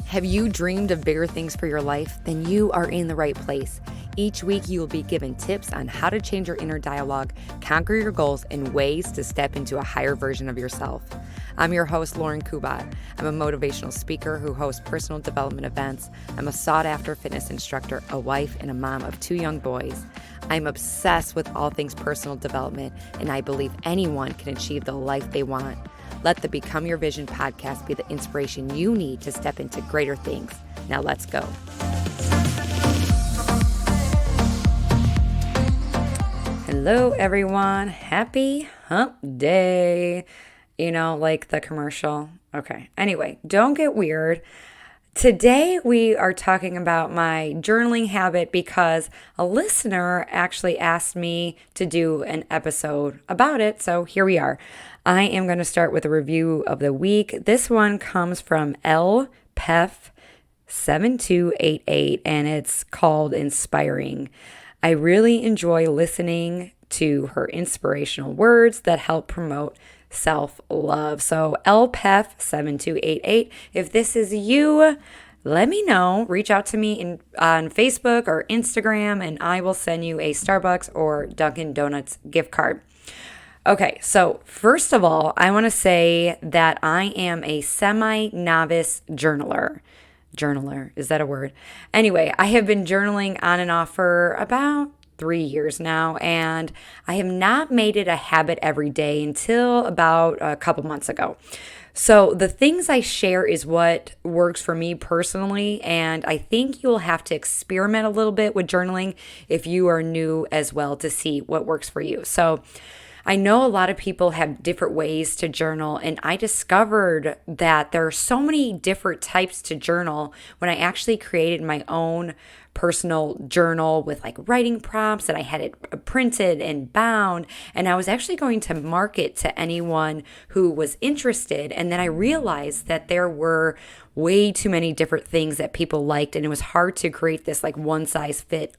Have you dreamed of bigger things for your life? Then you are in the right place. Each week, you will be given tips on how to change your inner dialogue, conquer your goals, and ways to step into a higher version of yourself. I'm your host, Lauren Kubat. I'm a motivational speaker who hosts personal development events. I'm a sought-after fitness instructor, a wife, and a mom of 2 young boys. I'm obsessed with all things personal development, and I believe anyone can achieve the life they want. Let the Become Your Vision podcast be the inspiration you need to step into greater things. Now let's go. Hello, everyone. Happy hump day. You know, like the commercial. Okay. Anyway, don't get weird. Today, we are talking about my journaling habit because a listener actually asked me to do an episode about it. So here we are. I am going to start with a review of the week. This one comes from LPEF7288, and it's called Inspiring. I really enjoy listening to her inspirational words that help promote self-love. So LPEF7288, if this is you, let me know. Reach out to me on Facebook or Instagram, and I will send you a Starbucks or Dunkin' Donuts gift card. Okay, so first of all, I want to say that I am a semi-novice journaler. Journaler, is that a word? Anyway, I have been journaling on and off for about 3 years now, and I have not made it a habit every day until about a couple months ago. So the things I share is what works for me personally, and I think you'll have to experiment a little bit with journaling if you are new as well to see what works for you. So I know a lot of people have different ways to journal, and I discovered that there are so many different types to journal when I actually created my own personal journal with like writing prompts, and I had it printed and bound, and I was actually going to market to anyone who was interested. And then I realized that there were way too many different things that people liked, and it was hard to create this like one size fits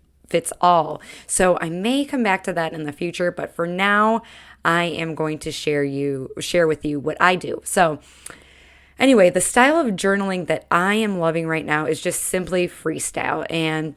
all. So I may come back to that in the future, but for now, I am going to share with you what I do. So anyway, the style of journaling that I am loving right now is just simply freestyle. And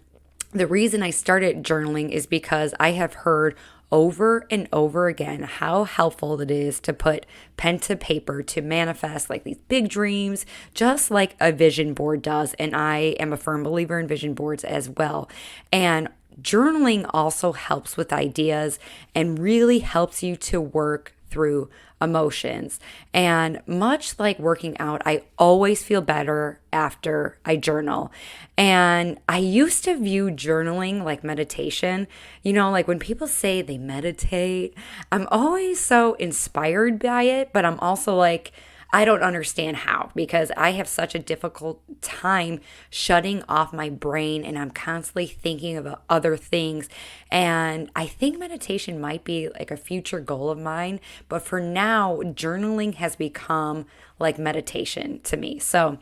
the reason I started journaling is because I have heard over and over again how helpful it is to put pen to paper to manifest like these big dreams, just like a vision board does. And I am a firm believer in vision boards as well. And journaling also helps with ideas and really helps you to work through emotions. And much like working out, I always feel better after I journal. And I used to view journaling like meditation. You know, like when people say they meditate, I'm always so inspired by it, but I'm also like, I don't understand how, because I have such a difficult time shutting off my brain, and I'm constantly thinking about other things. And I think meditation might be like a future goal of mine, but for now, journaling has become like meditation to me. So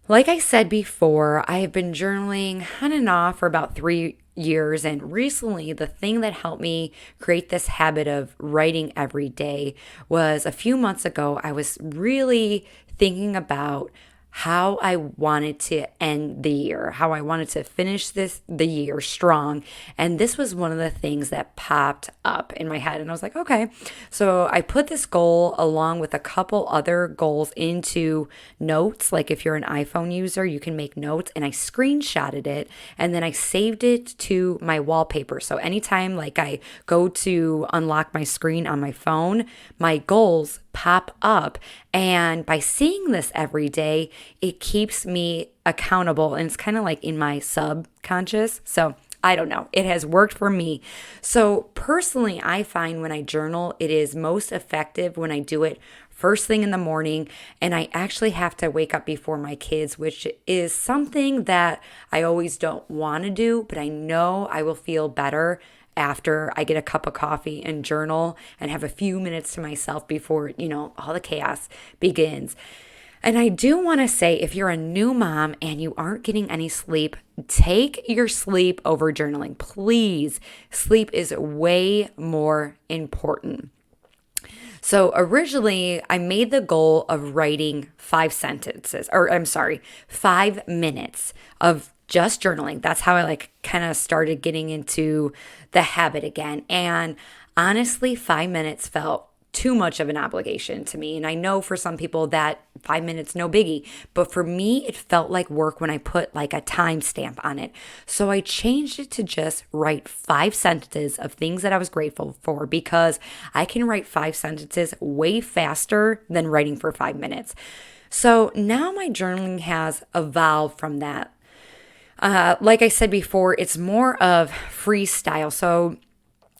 like I said before, I have been journaling on and off for about 3 years. And recently, the thing that helped me create this habit of writing every day was a few months ago, I was really thinking about how I wanted to end the year, how I wanted to finish the year strong. And this was one of the things that popped up in my head. And I was like, okay. So I put this goal along with a couple other goals into notes. Like if you're an iPhone user, you can make notes, and I screenshotted it and then I saved it to my wallpaper. So anytime like I go to unlock my screen on my phone, my goals pop up. And by seeing this every day, it keeps me accountable, and it's kind of like in my subconscious. So I don't know. It has worked for me. So personally, I find when I journal, it is most effective when I do it first thing in the morning, and I actually have to wake up before my kids, which is something that I always don't want to do, but I know I will feel better after I get a cup of coffee and journal and have a few minutes to myself before, all the chaos begins. And I do want to say, if you're a new mom and you aren't getting any sleep, take your sleep over journaling. Please, sleep is way more important. So originally, I made the goal of writing 5 sentences, or I'm sorry, 5 minutes of just journaling. That's how I like kind of started getting into the habit again. And honestly, 5 minutes felt too much of an obligation to me. And I know for some people that 5 minutes, no biggie. But for me, it felt like work when I put like a timestamp on it. So I changed it to just write 5 sentences of things that I was grateful for because I can write 5 sentences way faster than writing for 5 minutes. So now my journaling has evolved from that. Like I said before, it's more of freestyle. So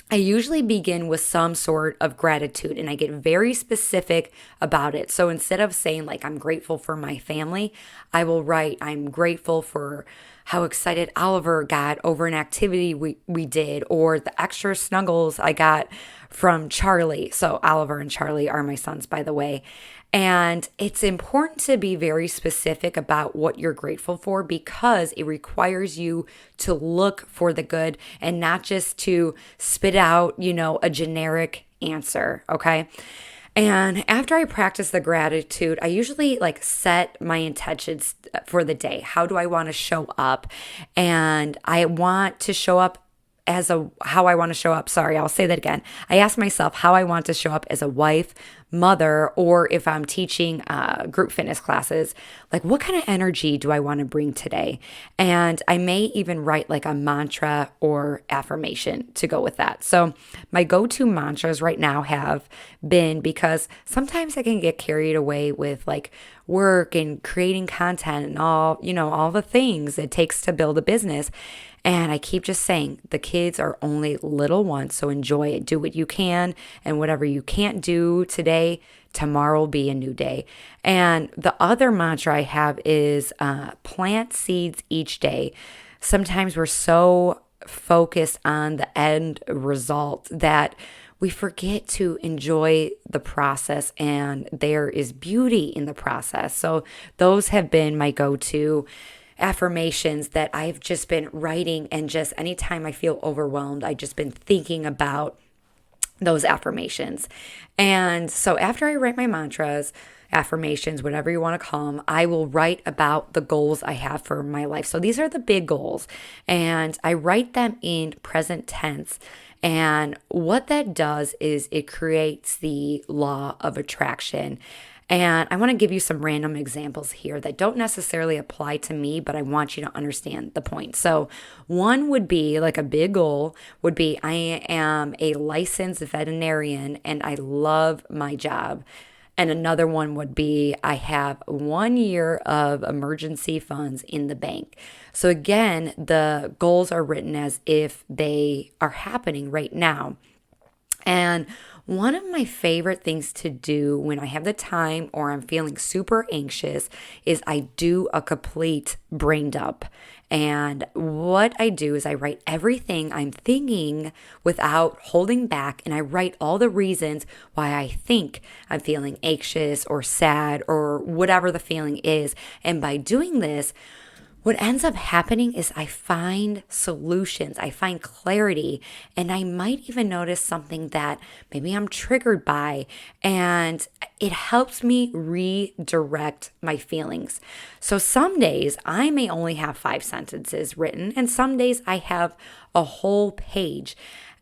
I usually begin with some sort of gratitude and I get very specific about it. So instead of saying, like, I'm grateful for my family, I will write, I'm grateful for how excited Oliver got over an activity we did, or the extra snuggles I got from Charlie. So Oliver and Charlie are my sons, by the way. And it's important to be very specific about what you're grateful for because it requires you to look for the good and not just to spit out, a generic answer. Okay. And after I practice the gratitude, I usually like set my intentions for the day. How do I want to show up? And I want to show up how I want to show up. Sorry, I'll say that again. I ask myself how I want to show up as a wife, mother, or if I'm teaching group fitness classes, like what kind of energy do I want to bring today? And I may even write like a mantra or affirmation to go with that. So my go-to mantras right now have been, because sometimes I can get carried away with like work and creating content and all the things it takes to build a business. And I keep just saying, the kids are only little once, so enjoy it. Do what you can, and whatever you can't do today, tomorrow will be a new day. And the other mantra I have is plant seeds each day. Sometimes we're so focused on the end result that we forget to enjoy the process, and there is beauty in the process. So those have been my go-to affirmations that I've just been writing, and just anytime I feel overwhelmed, I've just been thinking about those affirmations. And so after I write my mantras, affirmations, whatever you want to call them, I will write about the goals I have for my life. So these are the big goals, and I write them in present tense. And what that does is it creates the law of attraction. And I want to give you some random examples here that don't necessarily apply to me, but I want you to understand the point. So one would be like a big goal would be I am a licensed veterinarian and I love my job. And another one would be I have 1 year of emergency funds in the bank. So again, the goals are written as if they are happening right now. And one of my favorite things to do when I have the time or I'm feeling super anxious is I do a complete brain dump. And what I do is I write everything I'm thinking without holding back, and I write all the reasons why I think I'm feeling anxious or sad or whatever the feeling is. And by doing this, what ends up happening is I find solutions, I find clarity, and I might even notice something that maybe I'm triggered by, and it helps me redirect my feelings. So some days I may only have 5 sentences written, and some days I have a whole page.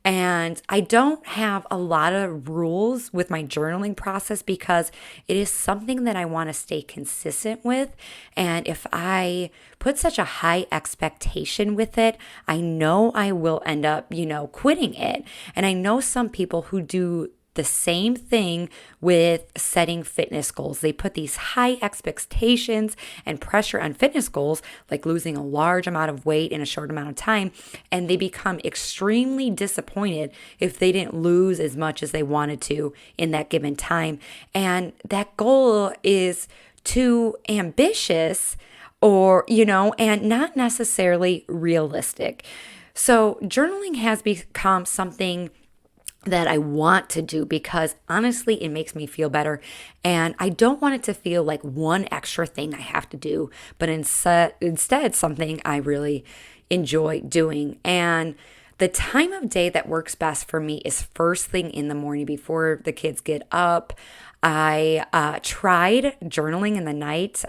And I don't have a lot of rules with my journaling process because it is something that I want to stay consistent with. And if I put such a high expectation with it, I know I will end up, quitting it. And I know some people who do the same thing with setting fitness goals. They put these high expectations and pressure on fitness goals, like losing a large amount of weight in a short amount of time, and they become extremely disappointed if they didn't lose as much as they wanted to in that given time. And that goal is too ambitious and not necessarily realistic. So journaling has become something that I want to do because honestly, it makes me feel better. And I don't want it to feel like one extra thing I have to do, but instead something I really enjoy doing. And The time of day that works best for me is first thing in the morning before the kids get up. I tried journaling in the night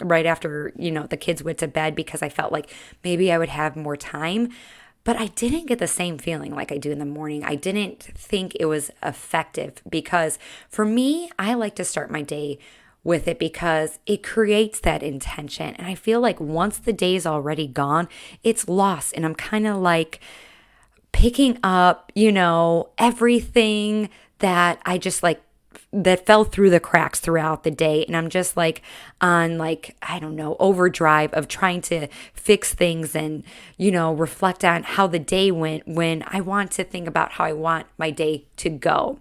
right after, the kids went to bed because I felt like maybe I would have more time. But I didn't get the same feeling like I do in the morning. I didn't think it was effective because for me, I like to start my day with it because it creates that intention. And I feel like once the day is already gone, it's lost. And I'm kind of like picking up, everything that I just like that fell through the cracks throughout the day. And I'm just like on I don't know, overdrive of trying to fix things and, reflect on how the day went when I want to think about how I want my day to go.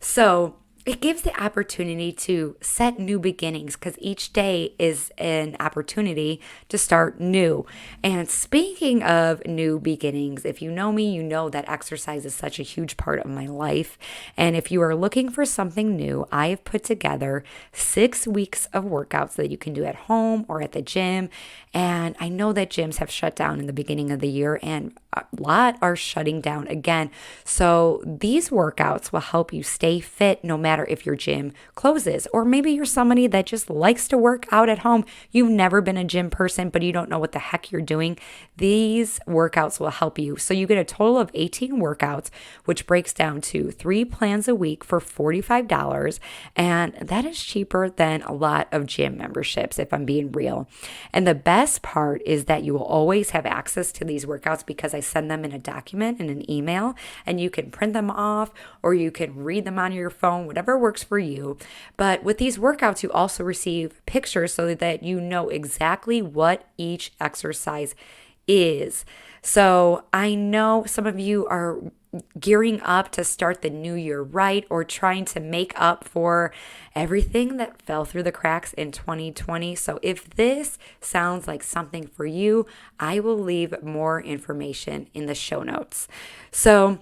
So it gives the opportunity to set new beginnings because each day is an opportunity to start new. And speaking of new beginnings, if you know me, you know that exercise is such a huge part of my life. And if you are looking for something new, I have put together 6 weeks of workouts that you can do at home or at the gym. And I know that gyms have shut down in the beginning of the year and a lot are shutting down again. So these workouts will help you stay fit no matter if your gym closes, or maybe you're somebody that just likes to work out at home. You've never been a gym person, but you don't know what the heck you're doing. These workouts will help you. So you get a total of 18 workouts, which breaks down to 3 plans a week for $45. And that is cheaper than a lot of gym memberships, if I'm being real. And the best part is that you will always have access to these workouts because I send them in a document in an email, and you can print them off or you can read them on your phone, whatever works for you. But with these workouts, you also receive pictures so that you know exactly what each exercise is. So I know some of you are gearing up to start the new year right, or trying to make up for everything that fell through the cracks in 2020. So if this sounds like something for you, I will leave more information in the show notes. So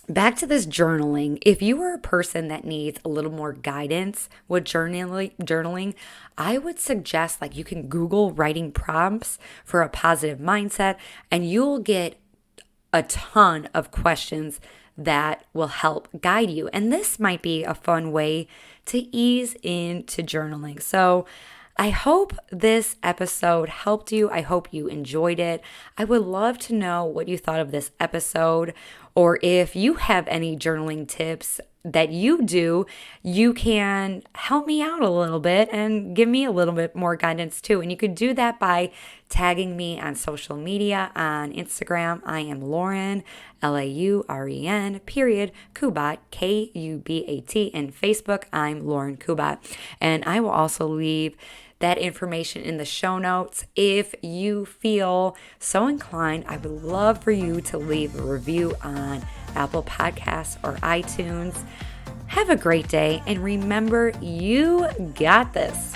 back to this journaling. If you are a person that needs a little more guidance with journaling, I would suggest you can Google writing prompts for a positive mindset, and you'll get a ton of questions that will help guide you. And this might be a fun way to ease into journaling. So I hope this episode helped you. I hope you enjoyed it. I would love to know what you thought of this episode, or if you have any journaling tips that you do, you can help me out a little bit and give me a little bit more guidance too. And you could do that by tagging me on social media. On Instagram, I am Lauren, Lauren, Kubat, Kubat. And Facebook, I'm Lauren Kubat. And I will also leave that information in the show notes. If you feel so inclined, I would love for you to leave a review on Apple Podcasts or iTunes. Have a great day, and remember, you got this.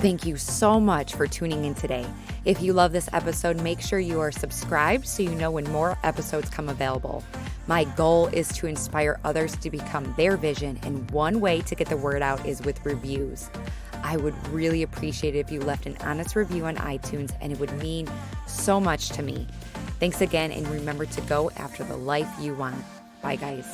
Thank you so much for tuning in today. If you love this episode, make sure you are subscribed so you know when more episodes come available. My goal is to inspire others to become their vision, and one way to get the word out is with reviews. I would really appreciate it if you left an honest review on iTunes, and it would mean so much to me. Thanks again, and remember to go after the life you want. Bye, guys.